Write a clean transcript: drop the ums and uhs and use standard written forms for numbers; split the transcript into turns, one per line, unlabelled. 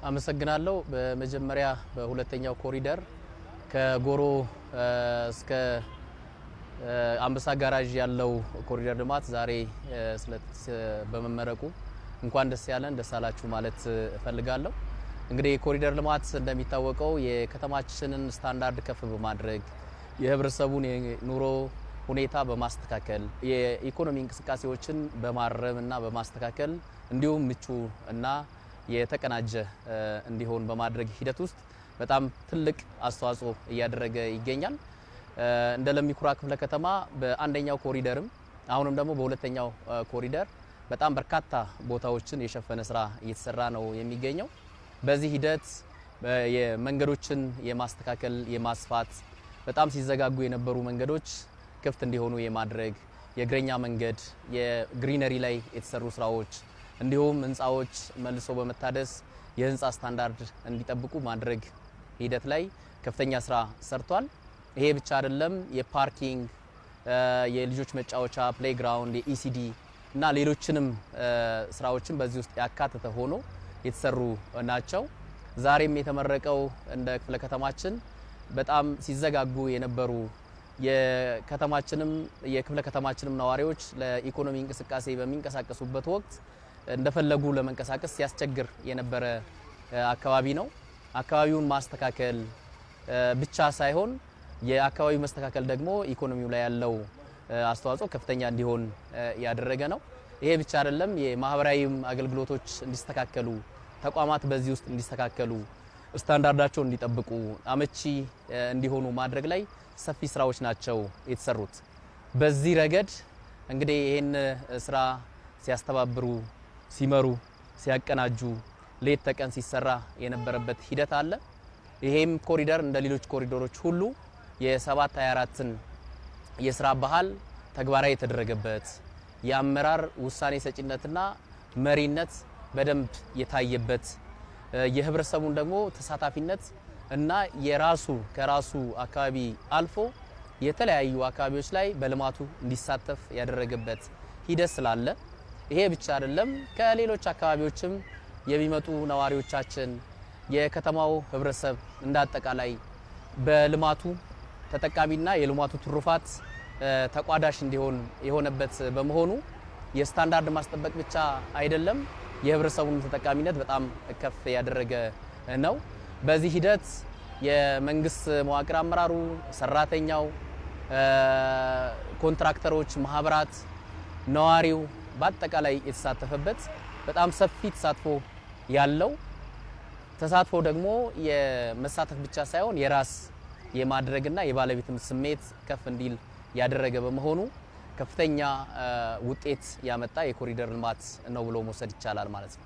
አመሰግናለሁ። በመጀመሪያ በሁለተኛው ኮሪደር ከጎሮ እስከ አንበሳ ጋራዥ ያለው ኮሪደር ልማት ዛሬ በመመረቁ እንኳን ደስ ያለን ደስ አላችሁ ማለት እፈልጋለሁ። እንግዲህ የኮሪደር ልማት እንደሚታወቀው የከተማችንን ስታንዳርድ ከፍ በማድረግ የህብረተሰቡን የኑሮ ሁኔታ በማስተካከል የኢኮኖሚ እንቅስቃሴዎችን በማረም እና በማስተካከል እንዲሁም ምቹ እና የተቀናጀ እንዲሆን በማድረግ ሂደት ውስጥ በጣም ትልቅ አስተዋጽኦ እያደረገ ይገኛል። እንደ ለሚ ኩራ ክፍለ ከተማ በአንደኛው ኮሪደርም አሁንም ደግሞ በሁለተኛው ኮሪደር በጣም በርካታ ቦታዎችን የሸፈነ ስራ እየተሰራ ነው የሚገኘው። በዚህ ሂደት የመንገዶችን የማስተካከል የማስፋት በጣም ሲዘጋጉ የነበሩ መንገዶች ክፍት እንዲሆኑ የማድረግ የእግረኛ መንገድ የግሪነሪ ላይ የተሰሩ ስራዎች እንዲሁም ህንጻዎች መልሶ በመታደስ የህንጻ ስታንዳርድ እንዲጠብቁ ማድረግ ሂደት ላይ ከፍተኛ ስራ ሰርቷል። ይሄ ብቻ አይደለም። የፓርኪንግ የልጆች መጫወቻ ፕሌይግራውንድ የኢሲዲ እና ሌሎችንም ስራዎችን በዚህ ውስጥ ያካተተ ሆኖ የተሰሩ ናቸው። ዛሬም የተመረቀው እንደ ክፍለ ከተማችን በጣም ሲዘጋጉ የነበሩ የክፍለ ከተማችንም ነዋሪዎች ለኢኮኖሚ እንቅስቃሴ በሚንቀሳቀሱበት ወቅት እንደፈለጉ ለመንቀሳቀስ ሲያስቸግር የነበረ አካባቢ ነው። አካባቢውን ማስተካከል ብቻ ሳይሆን የአካባቢው መስተካከል ደግሞ ኢኮኖሚው ላይ ያለው አስተዋጽኦ ከፍተኛ እንዲሆን ያደረገ ነው። ይሄ ብቻ አይደለም። የማህበራዊ አገልግሎቶች እንዲስተካከሉ ተቋማት በዚህ ውስጥ እንዲስተካከሉ ስታንዳርዳቸውን እንዲጠብቁ አመቺ እንዲሆኑ ማድረግ ላይ ሰፊ ስራዎች ናቸው የተሰሩት። በዚህ ረገድ እንግዲህ ይሄን ስራ ሲያስተባብሩ ሲመሩ ሲያቀናጁ ሌት ተቀን ሲሰራ የነበረበት ሂደት አለ። ይሄም ኮሪደር እንደ ሌሎች ኮሪደሮች ሁሉ የ724ን የስራ ባህል ተግባራዊ የተደረገበት የአመራር ውሳኔ ሰጪነትና መሪነት በደንብ የታየበት የህብረተሰቡን ደግሞ ተሳታፊነት እና ከራሱ አካባቢ አልፎ የተለያዩ አካባቢዎች ላይ በልማቱ እንዲሳተፍ ያደረገበት ሂደት ስላለ ይሄ ብቻ አይደለም። ከሌሎች አካባቢዎችም የሚመጡ ነዋሪዎቻችን የከተማው ህብረተሰብ እንዳጠቃላይ በልማቱ ተጠቃሚና የልማቱ ትሩፋት ተቋዳሽ እንዲሆን የሆነበት በመሆኑ የስታንዳርድ ማስጠበቅ ብቻ አይደለም፣ የህብረተሰቡን ተጠቃሚነት በጣም ከፍ ያደረገ ነው። በዚህ ሂደት የመንግስት መዋቅር አመራሩ፣ ሰራተኛው፣ ኮንትራክተሮች፣ ማህበራት፣ ነዋሪው በአጠቃላይ የተሳተፈበት በጣም ሰፊ ተሳትፎ ያለው ተሳትፎ ደግሞ የመሳተፍ ብቻ ሳይሆን የራስ የማድረግና የባለቤትነት ስሜት ከፍ እንዲል ያደረገ በመሆኑ ከፍተኛ ውጤት ያመጣ የኮሪደር ልማት ነው ብሎ መውሰድ ይቻላል ማለት ነው።